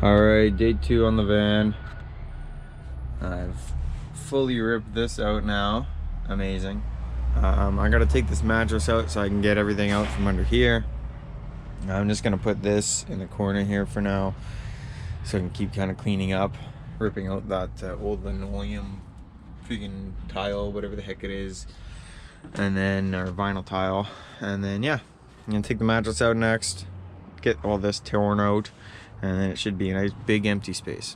Alright, day 2 on the van. I've fully ripped this out now. Amazing. I gotta take this mattress out so I can get everything out from under here. I'm just gonna put this in the corner here for now so I can keep kind of cleaning up, ripping out that old linoleum freaking tile, whatever the heck it is, and then our vinyl tile, and then yeah, I'm gonna take the mattress out next, get all this torn out, and then it should be a nice big empty space.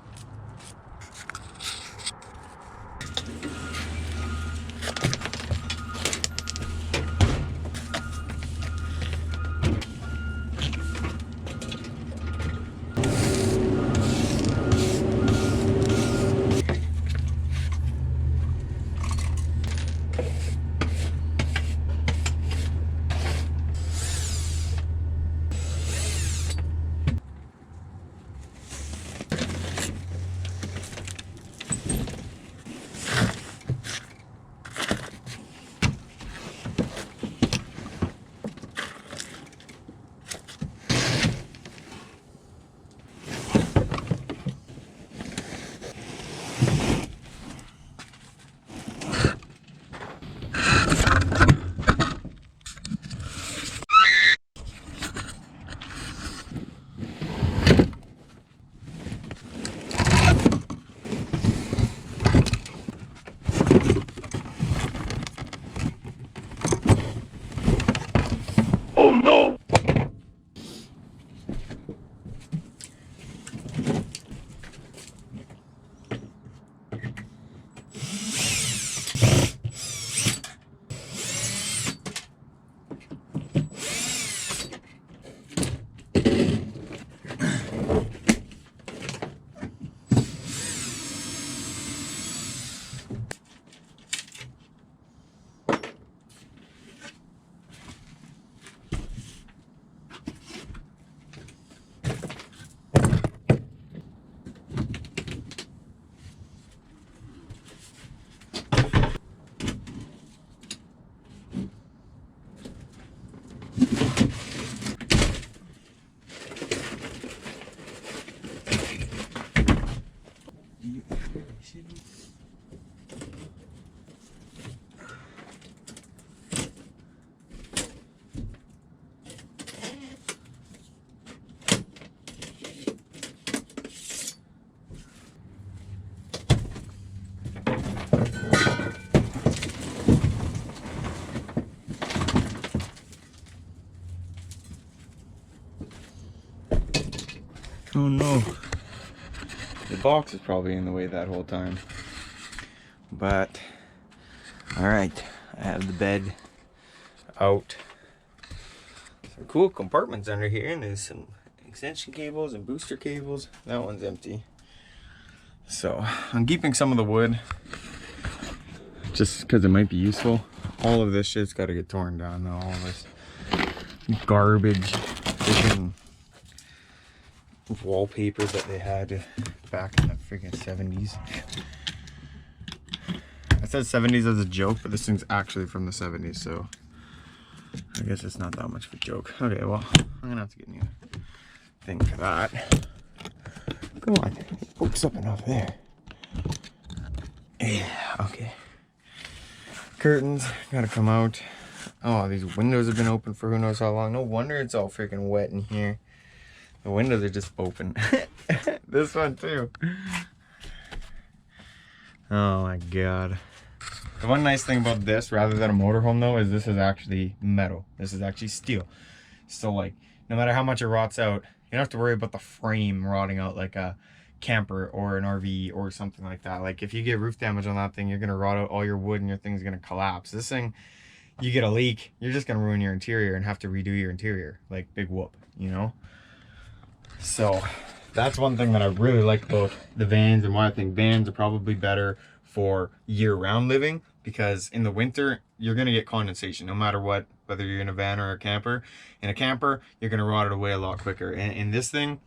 Oh no, the box is probably in the way that whole time. But, alright, I have the bed out. Some cool compartments under here, and there's some extension cables and booster cables. That one's empty. So, I'm keeping some of the wood, just because it might be useful. All of this shit's got to get torn down though, all this garbage, freaking wallpaper that they had back in the freaking 70s. I said 70s as a joke, but this thing's actually from the 70s, so I guess it's not that much of a joke. Okay, well, I'm gonna have to get a new thing for that. Come on, focus up enough there. Yeah, okay. Curtains gotta come out. Oh, these windows have been open for who knows how long. No wonder it's all freaking wet in here. The windows are just open. This one too. Oh my god. The one nice thing about this, rather than a motorhome though, is this is actually metal. This is actually steel. So like, no matter how much it rots out, you don't have to worry about the frame rotting out like a camper or an RV or something like that. Like if you get roof damage on that thing, you're gonna rot out all your wood and your thing's gonna collapse. This thing, you get a leak, you're just gonna ruin your interior and have to redo your interior. Like big whoop, you know? So that's one thing that I really like about the vans, and why I think vans are probably better for year-round living, because in the winter you're going to get condensation no matter what, whether you're in a van or a camper. In a camper you're going to rot it away a lot quicker, and in this thing,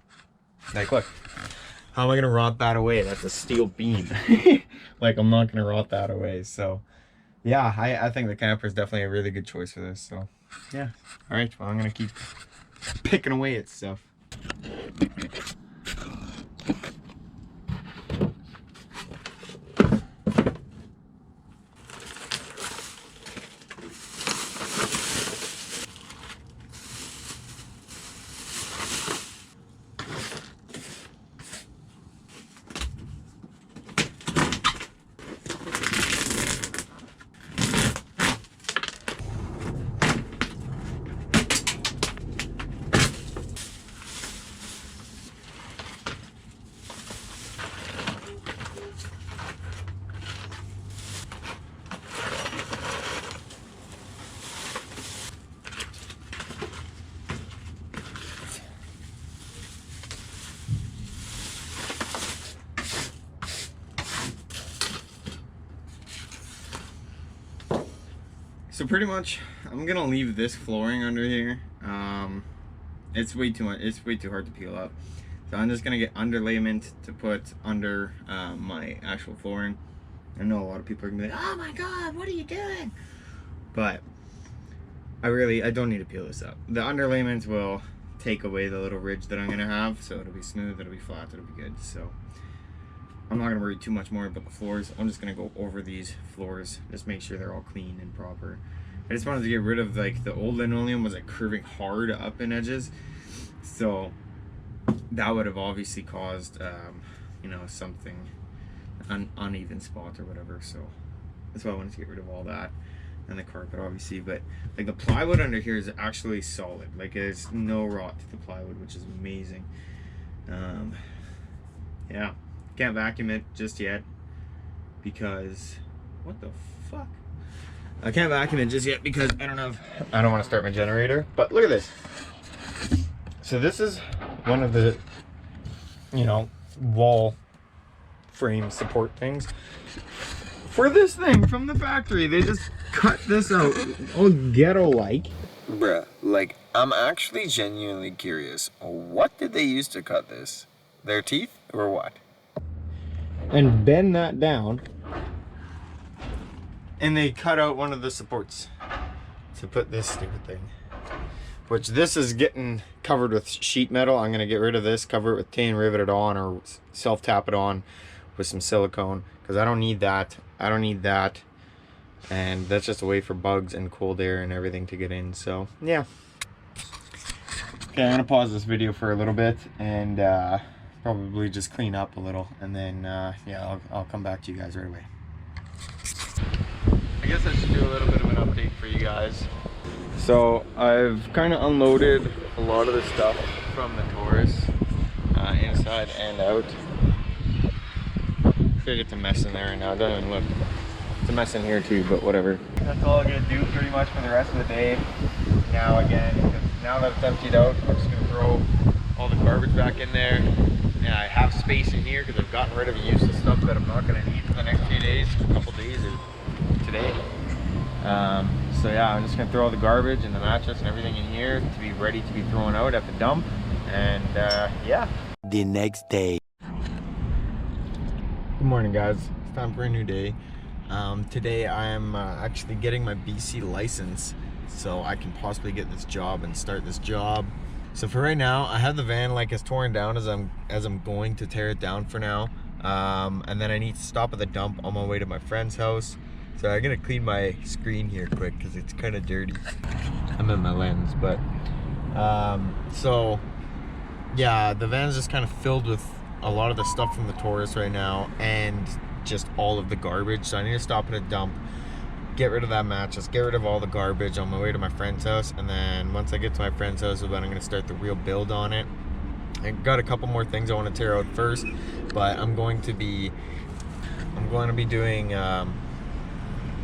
like, look, how am I going to rot that away? That's a steel beam. Like, I'm not going to rot that away. So yeah, I think the camper is definitely a really good choice for this. So yeah, all right, well, I'm going to keep picking away at stuff. So pretty much, I'm gonna leave this flooring under here. It's way too much. It's way too hard to peel up. So I'm just gonna get underlayment to put under my actual flooring. I know a lot of people are gonna be like, "Oh my God, what are you doing?" But I don't need to peel this up. The underlayments will take away the little ridge that I'm gonna have, so it'll be smooth, it'll be flat, it'll be good. So I'm not gonna worry too much more about the floors. I'm just gonna go over these floors, just make sure they're all clean and proper. I just wanted to get rid of, like, the old linoleum was like curving hard up in edges, so that would have obviously caused you know, something uneven spot or whatever. So that's why I wanted to get rid of all that, and the carpet obviously. But like the plywood under here is actually solid. Like there's no rot to the plywood, which is amazing. Yeah, can't vacuum it just yet because what the fuck? I can't vacuum it just yet because I don't want to start my generator. But look at this. So this is one of the, you know, wall frame support things for this thing from the factory. They just cut this out all ghetto like. Bruh, like, I'm actually genuinely curious. What did they use to cut this? Their teeth or what? And bend that down, and they cut out one of the supports to put this stupid thing, which this is getting covered with sheet metal. I'm gonna get rid of this, cover it with tin, rivet it on, or self tap it on with some silicone, because I don't need that. I don't need that, and that's just a way for bugs and cold air and everything to get in. So yeah. Okay, I'm gonna pause this video for a little bit and probably just clean up a little, and then yeah, I'll come back to you guys right away. I guess I should do a little bit of an update for you guys. So I've kind of unloaded a lot of the stuff from the Taurus, inside and out. I figured it's a mess in there right now. It doesn't even look. It's a mess in here too, but whatever. That's all I'm gonna do pretty much for the rest of the day. Now again, because now that it's emptied out, I'm just gonna throw all the garbage back in there. And I have space in here because I've gotten rid of useless stuff that I'm not gonna need for the next few days, a couple days, or today. So yeah, I'm just gonna throw all the garbage and the mattress and everything in here to be ready to be thrown out at the dump. And yeah. The next day. Good morning, guys. It's time for a new day. Today I am actually getting my BC license so I can possibly get this job and start this job. So for right now, I have the van like as torn down as I'm going to tear it down for now. And then I need to stop at the dump on my way to my friend's house. So I'm gonna clean my screen here quick because it's kind of dirty. I'm in my lens, but so yeah, the van's just kind of filled with a lot of the stuff from the Taurus right now and just all of the garbage. So I need to stop at a dump, get rid of that mattress, get rid of all the garbage on my way to my friend's house, and then once I get to my friend's house, then I'm gonna start the real build on it. I got a couple more things I want to tear out first, but I'm going to be doing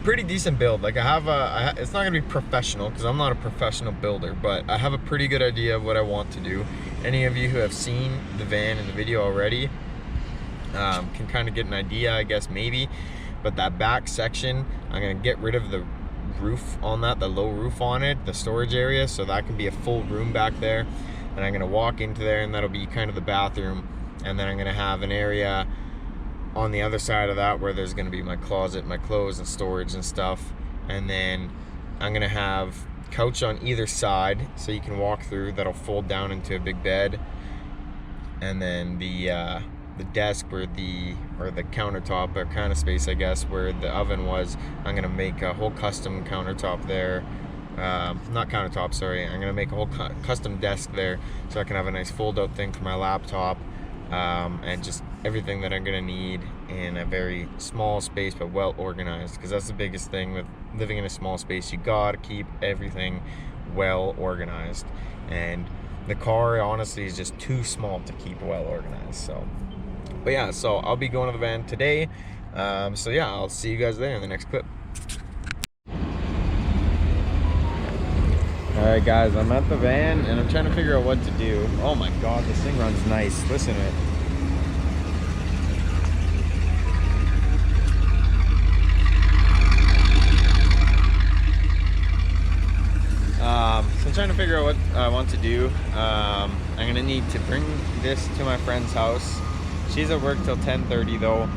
pretty decent build. Like it's not gonna be professional because I'm not a professional builder, but I have a pretty good idea of what I want to do. Any of you who have seen the van in the video already can kind of get an idea, I guess, maybe. But that back section, I'm gonna get rid of the roof on that, the low roof on it, the storage area, so that can be a full room back there. And I'm gonna walk into there, and that'll be kind of the bathroom. And then I'm gonna have an area on the other side of that where there's gonna be my closet, my clothes and storage and stuff. And then I'm gonna have couch on either side so you can walk through, that'll fold down into a big bed. And then the desk or the countertop, or kind of space I guess, where the oven was, I'm gonna make a whole custom countertop there. Not countertop, sorry. I'm gonna make a whole custom desk there so I can have a nice fold out thing for my laptop, and just everything that I'm gonna need in a very small space but well organized, because that's the biggest thing with living in a small space. You gotta keep everything well organized, and the car honestly is just too small to keep well organized. So but yeah, so I'll be going to the van today. So yeah, I'll see you guys there in the next clip. Alright guys, I'm at the van and I'm trying to figure out what to do. Oh my god, this thing runs nice. Listen to it. So I'm trying to figure out what I want to do. I'm gonna need to bring this to my friend's house. She's at work till 10:30 though.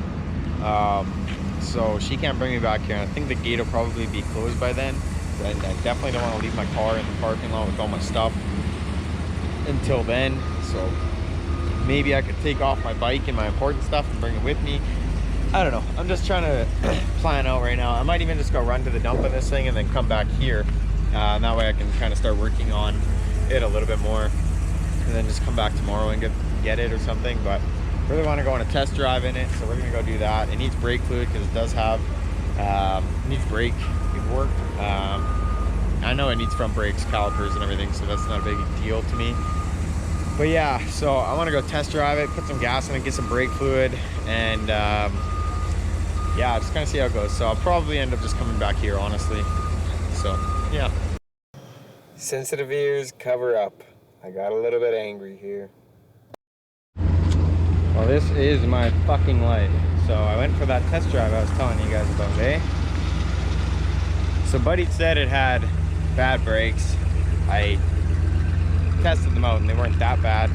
So she can't bring me back here. And I think the gate will probably be closed by then. I definitely don't want to leave my car in the parking lot with all my stuff until then. So maybe I could take off my bike and my important stuff and bring it with me. I don't know. I'm just trying to plan out right now. I might even just go run to the dump on this thing and then come back here. And that way I can kind of start working on it a little bit more. And then just come back tomorrow and get it or something. But I really want to go on a test drive in it. So we're going to go do that. It needs brake fluid because it does have, it needs brake work. I know it needs front brakes, calipers and everything. So that's not a big deal to me. But yeah, so I want to go test drive it, put some gas in it, get some brake fluid, and yeah, just kind of see how it goes. So I'll probably end up just coming back here, honestly. So yeah. Sensitive ears, cover up. I got a little bit angry here. Well, this is my fucking life. So I went for that test drive I was telling you guys about, eh? So Buddy said it had bad brakes. I tested them out and they weren't that bad,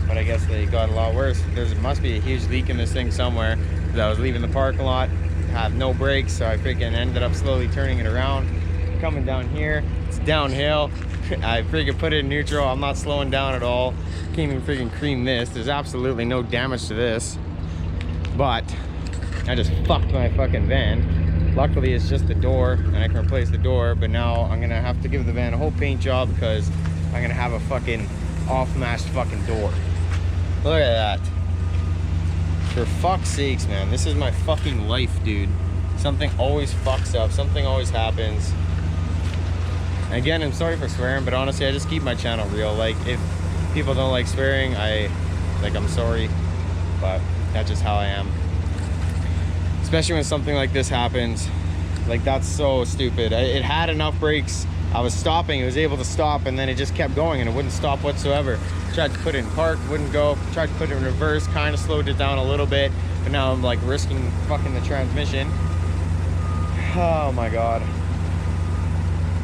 but I guess they got a lot worse. There must be a huge leak in this thing somewhere. I was leaving the parking lot, have no brakes, so I freaking ended up slowly turning it around, coming down here. It's downhill. I freaking put it in neutral. I'm not slowing down at all. Can't even freaking cream this. There's absolutely no damage to this, but I just fucked my fucking van. Luckily it's just the door and I can replace the door, but now I'm gonna have to give the van a whole paint job because I'm gonna have a fucking off-mashed fucking door. Look at that. For fuck's sakes, man. This is my fucking life, dude. Something always fucks up. Something always happens. Again, I'm sorry for swearing, but honestly, I just keep my channel real. Like, if people don't like swearing, I'm sorry, but that's just how I am. Especially when something like this happens. Like, that's so stupid. It had enough brakes. I was stopping, it was able to stop, and then it just kept going and it wouldn't stop whatsoever. Tried to put it in park, wouldn't go. Tried to put it in reverse, kind of slowed it down a little bit, but now I'm like risking fucking the transmission. Oh my god.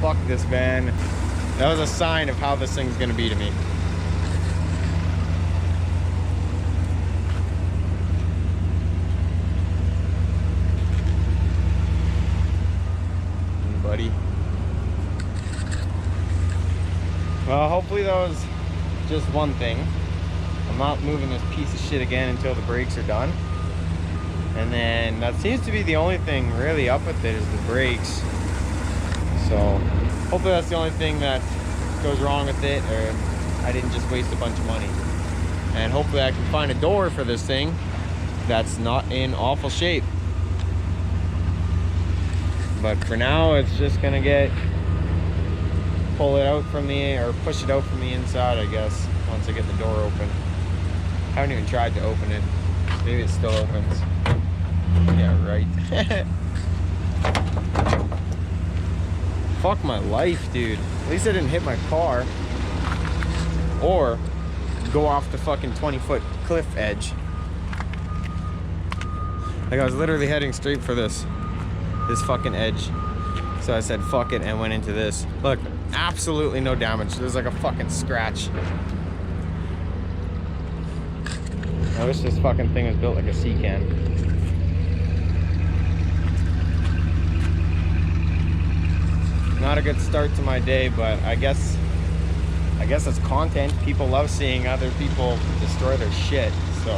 Fuck this van. That was a sign of how this thing's gonna be to me. Buddy. Well, hopefully that was just one thing. I'm not moving this piece of shit again until the brakes are done. And then that seems to be the only thing really up with it is the brakes. So hopefully that's the only thing that goes wrong with it, or I didn't just waste a bunch of money. And hopefully I can find a door for this thing that's not in awful shape. But for now, it's just gonna pull it out from or push it out from the inside, I guess, once I get the door open. I haven't even tried to open it. Maybe it still opens. Yeah, right. Fuck my life, dude. At least I didn't hit my car. Or go off the fucking 20-foot cliff edge. Like, I was literally heading straight for this fucking edge. So I said fuck it and went into this. Look, absolutely no damage. There's like a fucking scratch. I wish this fucking thing was built like a sea can. Not a good start to my day, but I guess it's content. People love seeing other people destroy their shit, so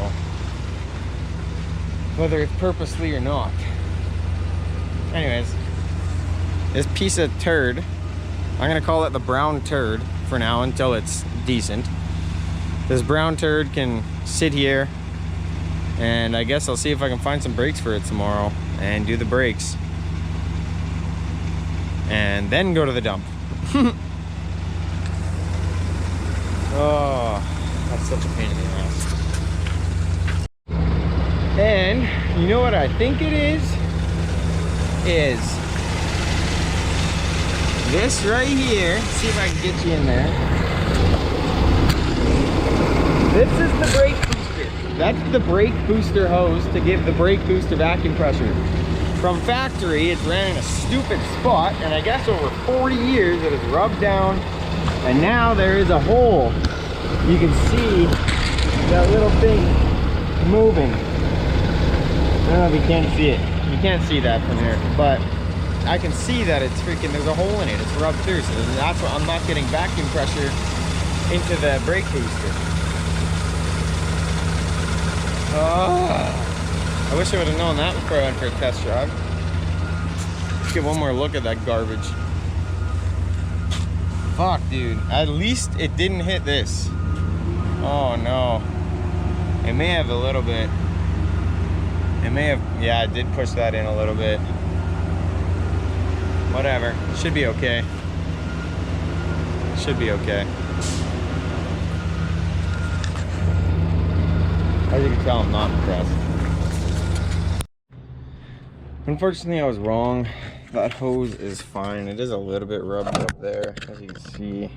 whether it's purposely or not. Anyways, this piece of turd, I'm gonna call it the brown turd for now until it's decent. This brown turd can sit here, and I guess I'll see if I can find some brakes for it tomorrow and do the brakes. And then go to the dump. Oh, that's such a pain in the ass. And you know what I think it is this right here. See if I can get you in there. This is the brake booster. That's the brake booster hose to give the brake booster vacuum pressure. from factory. It's ran in a stupid spot, and I guess over 40 years it has rubbed down, and now there is a hole. You can see that little thing moving. I don't know if you can see it. You can't see that from here, but I can see that it's freaking, there's a hole in it. It's rubbed through, so that's why I'm not getting vacuum pressure into the brake booster. Oh, I wish I would have known that before I went for a test drive. Let's get one more look at that garbage. Fuck, dude. At least it didn't hit this. Oh no. It may have a little bit. It may have, yeah, it did push that in a little bit. Whatever. Should be okay. Should be okay. As you can tell, I'm not impressed. Unfortunately, I was wrong. That hose is fine. It is a little bit rubbed up there, as you can see.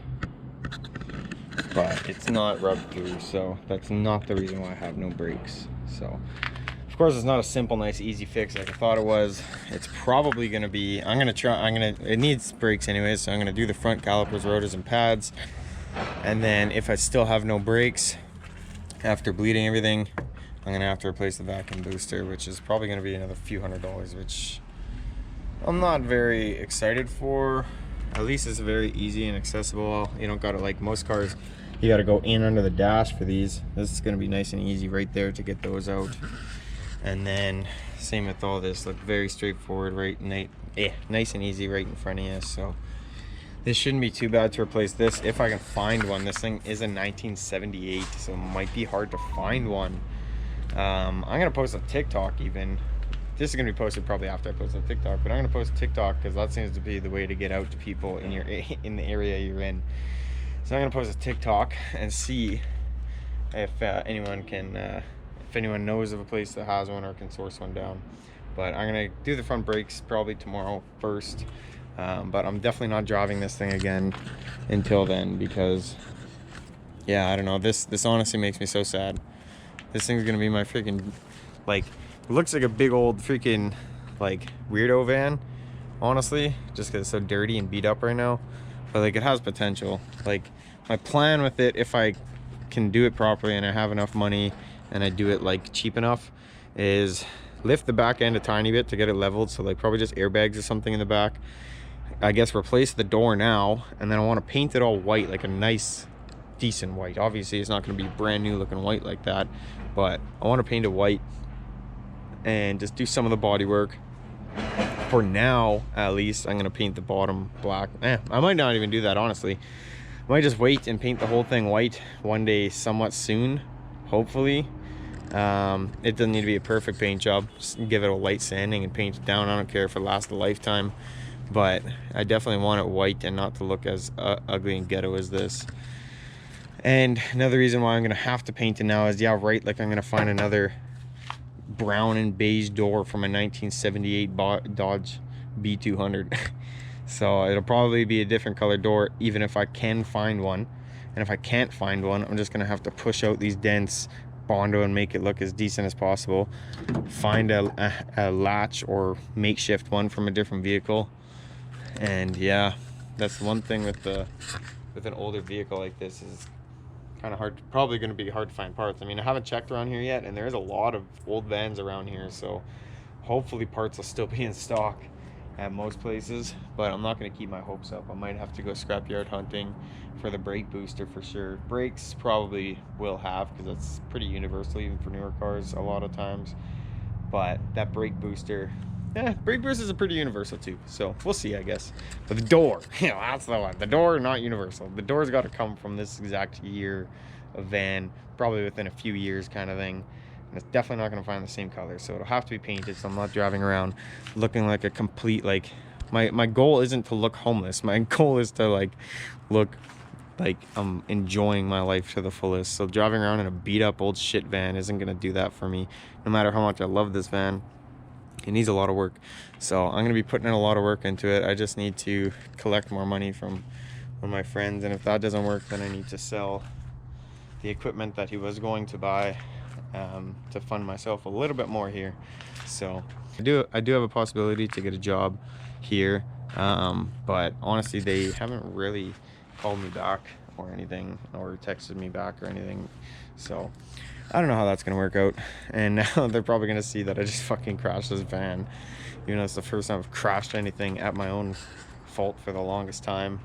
But it's not rubbed through, so that's not the reason why I have no brakes. So, of course, it's not a simple, nice, easy fix like I thought it was. It's probably gonna be, it needs brakes anyways, so I'm gonna do the front calipers, rotors, and pads. And then if I still have no brakes, after bleeding everything, I'm gonna have to replace the vacuum booster, which is probably gonna be another few $100s, which I'm not very excited for. At least it's very easy and accessible. You don't gotta, like most cars, you gotta go in under the dash for these. This is gonna be nice and easy right there to get those out. And then same with all this, look very straightforward, right? Nice and easy right in front of you. So this shouldn't be too bad to replace this if I can find one. This thing is a 1978, so it might be hard to find one. I'm gonna post a TikTok even. This is gonna be posted probably after I post a TikTok, but I'm gonna post a TikTok because that seems to be the way to get out to people in the area you're in. So I'm gonna post a TikTok and see if anyone can, if anyone knows of a place that has one or can source one down. But I'm gonna do the front brakes probably tomorrow first. But I'm definitely not driving this thing again until then because, yeah, I don't know. This honestly makes me so sad. This thing's gonna be my freaking, like, it looks like a big old freaking, like, weirdo van, honestly, just because it's so dirty and beat up right now. But, like, it has potential. Like, my plan with it, if I can do it properly and I have enough money and I do it, like, cheap enough, is lift the back end a tiny bit to get it leveled. So, like, probably just airbags or something in the back. I guess replace the door now, and then I want to paint it all white, like a nice, decent white. Obviously, it's not going to be brand new looking white like that, but I want to paint it white and just do some of the body work. For now, at least, I'm going to paint the bottom black. I might not even do that, honestly. I might just wait and paint the whole thing white one day somewhat soon, hopefully. It doesn't need to be a perfect paint job. Just give it a light sanding and paint it down. I don't care if it lasts a lifetime, but I definitely want it white and not to look as ugly and ghetto as this. And another reason why I'm going to have to paint it now is, yeah, right, like I'm going to find another brown and beige door from a 1978 Dodge B200. So it'll probably be a different color door even if I can find one. And if I can't find one, I'm just going to have to push out these dents, Bondo, and make it look as decent as possible. Find a latch or makeshift one from a different vehicle. And yeah, that's one thing with an older vehicle like this, is kind of hard, probably going to be hard to find parts. I mean, I haven't checked around here yet, and there's a lot of old vans around here, so hopefully parts will still be in stock at most places, but I'm not going to keep my hopes up. I might have to go scrapyard hunting for the brake booster for sure. Brakes probably will have, because that's pretty universal even for newer cars a lot of times, but that brake booster, yeah, brake boosters are pretty universal too, so we'll see, I guess. But the door, you know, that's the one. The door, not universal. The door's got to come from this exact year of van, probably within a few years kind of thing. And it's definitely not going to find the same color, so it'll have to be painted, so I'm not driving around looking like a complete, like, my goal isn't to look homeless. My goal is to, like, look like I'm enjoying my life to the fullest. So driving around in a beat up old shit van isn't going to do that for me, no matter how much I love this van. It needs a lot of work, so I'm going to be putting in a lot of work into it. I just need to collect more money from one of my friends, and if that doesn't work, then I need to sell the equipment that he was going to buy to fund myself a little bit more here. So I do have a possibility to get a job here, but honestly they haven't really called me back or anything, or texted me back or anything. So I don't know how that's gonna work out. And now they're probably gonna see that I just fucking crashed this van. You know, it's the first time I've crashed anything at my own fault for the longest time.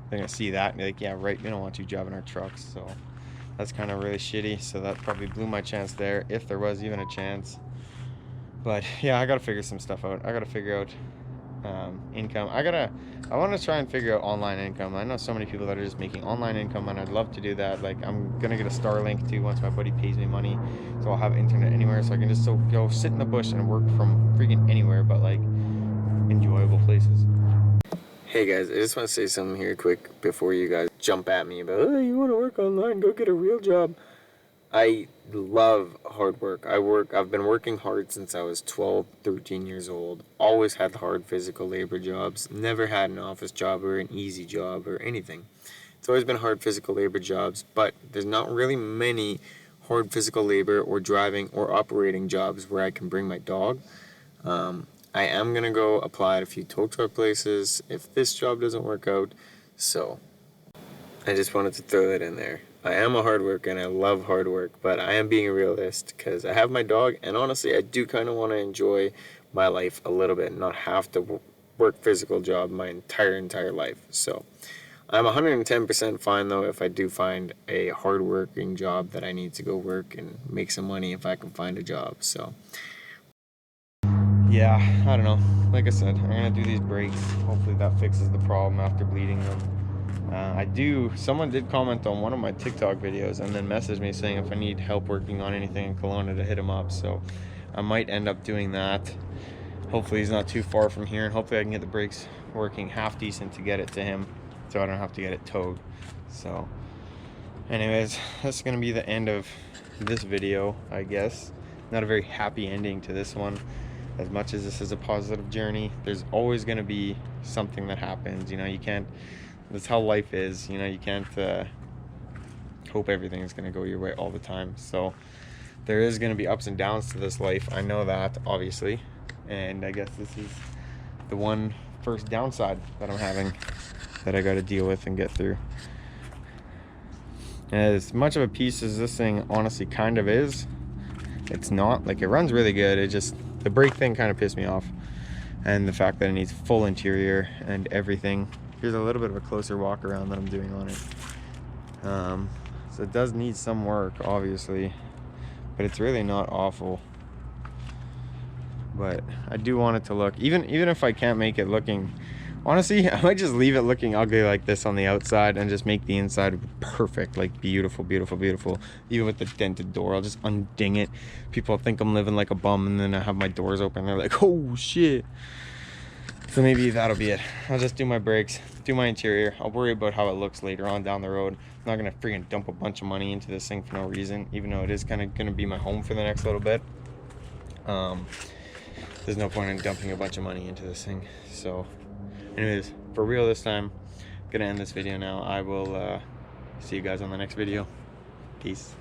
They're gonna see that and be like, yeah, right, we don't want you driving our trucks. So that's kind of really shitty. So that probably blew my chance there, if there was even a chance. But yeah, I gotta figure some stuff out. I gotta figure out income. I want to try and figure out online income. I know so many people that are just making online income, and I'd love to do that. Like, I'm gonna get a Starlink too once my buddy pays me money, so I'll have internet anywhere, so I can just go sit in the bush and work from freaking anywhere, but like enjoyable places. Hey guys, I just want to say something here quick before you guys jump at me about, oh, you want to work online, go get a real job. I love hard work. I've been working hard since I was 12, 13 years old. Always had hard physical labor jobs. Never had an office job or an easy job or anything. It's always been hard physical labor jobs, but there's not really many hard physical labor or driving or operating jobs where I can bring my dog. I am going to go apply at a few tow truck places if this job doesn't work out. So I just wanted to throw that in there. I am a hard worker and I love hard work, but I am being a realist because I have my dog, and honestly I do kind of want to enjoy my life a little bit and not have to work physical job my entire life. So I'm 110% fine though if I do find a hard working job that I need to go work and make some money if I can find a job. So yeah, I don't know. Like I said, I'm gonna do these brakes. Hopefully that fixes the problem after bleeding them. Someone did comment on one of my TikTok videos and then messaged me saying if I need help working on anything in Kelowna to hit him up, so I might end up doing that. Hopefully he's not too far from here, and hopefully I can get the brakes working half decent to get it to him so I don't have to get it towed. So anyways, that's gonna be the end of this video, I guess. Not a very happy ending to this one. As much as this is a positive journey, there's always gonna be something that happens. You know, you can't, that's how life is. You know, you can't hope everything is going to go your way all the time. So there is going to be ups and downs to this life. I know that, obviously. And I guess this is the one first downside that I'm having that I got to deal with and get through. As much of a piece as this thing honestly kind of is, it's not. Like, it runs really good. It just, the brake thing kind of pissed me off. And the fact that it needs full interior and everything. Here's a little bit of a closer walk around that I'm doing on it. So it does need some work, obviously, but it's really not awful. But I do want it to look, even if I can't make it looking, honestly, I might just leave it looking ugly like this on the outside and just make the inside perfect, like beautiful, beautiful, beautiful. Even with the dented door, I'll just unding it. People think I'm living like a bum, and then I have my doors open. They're like, oh shit. So maybe that'll be it. I'll just do my brakes, do my interior. I'll worry about how it looks later on down the road. I'm not gonna freaking dump a bunch of money into this thing for no reason, even though it is kind of gonna be my home for the next little bit. There's no point in dumping a bunch of money into this thing. So anyways, for real this time, I'm gonna end this video now. I will see you guys on the next video. Peace.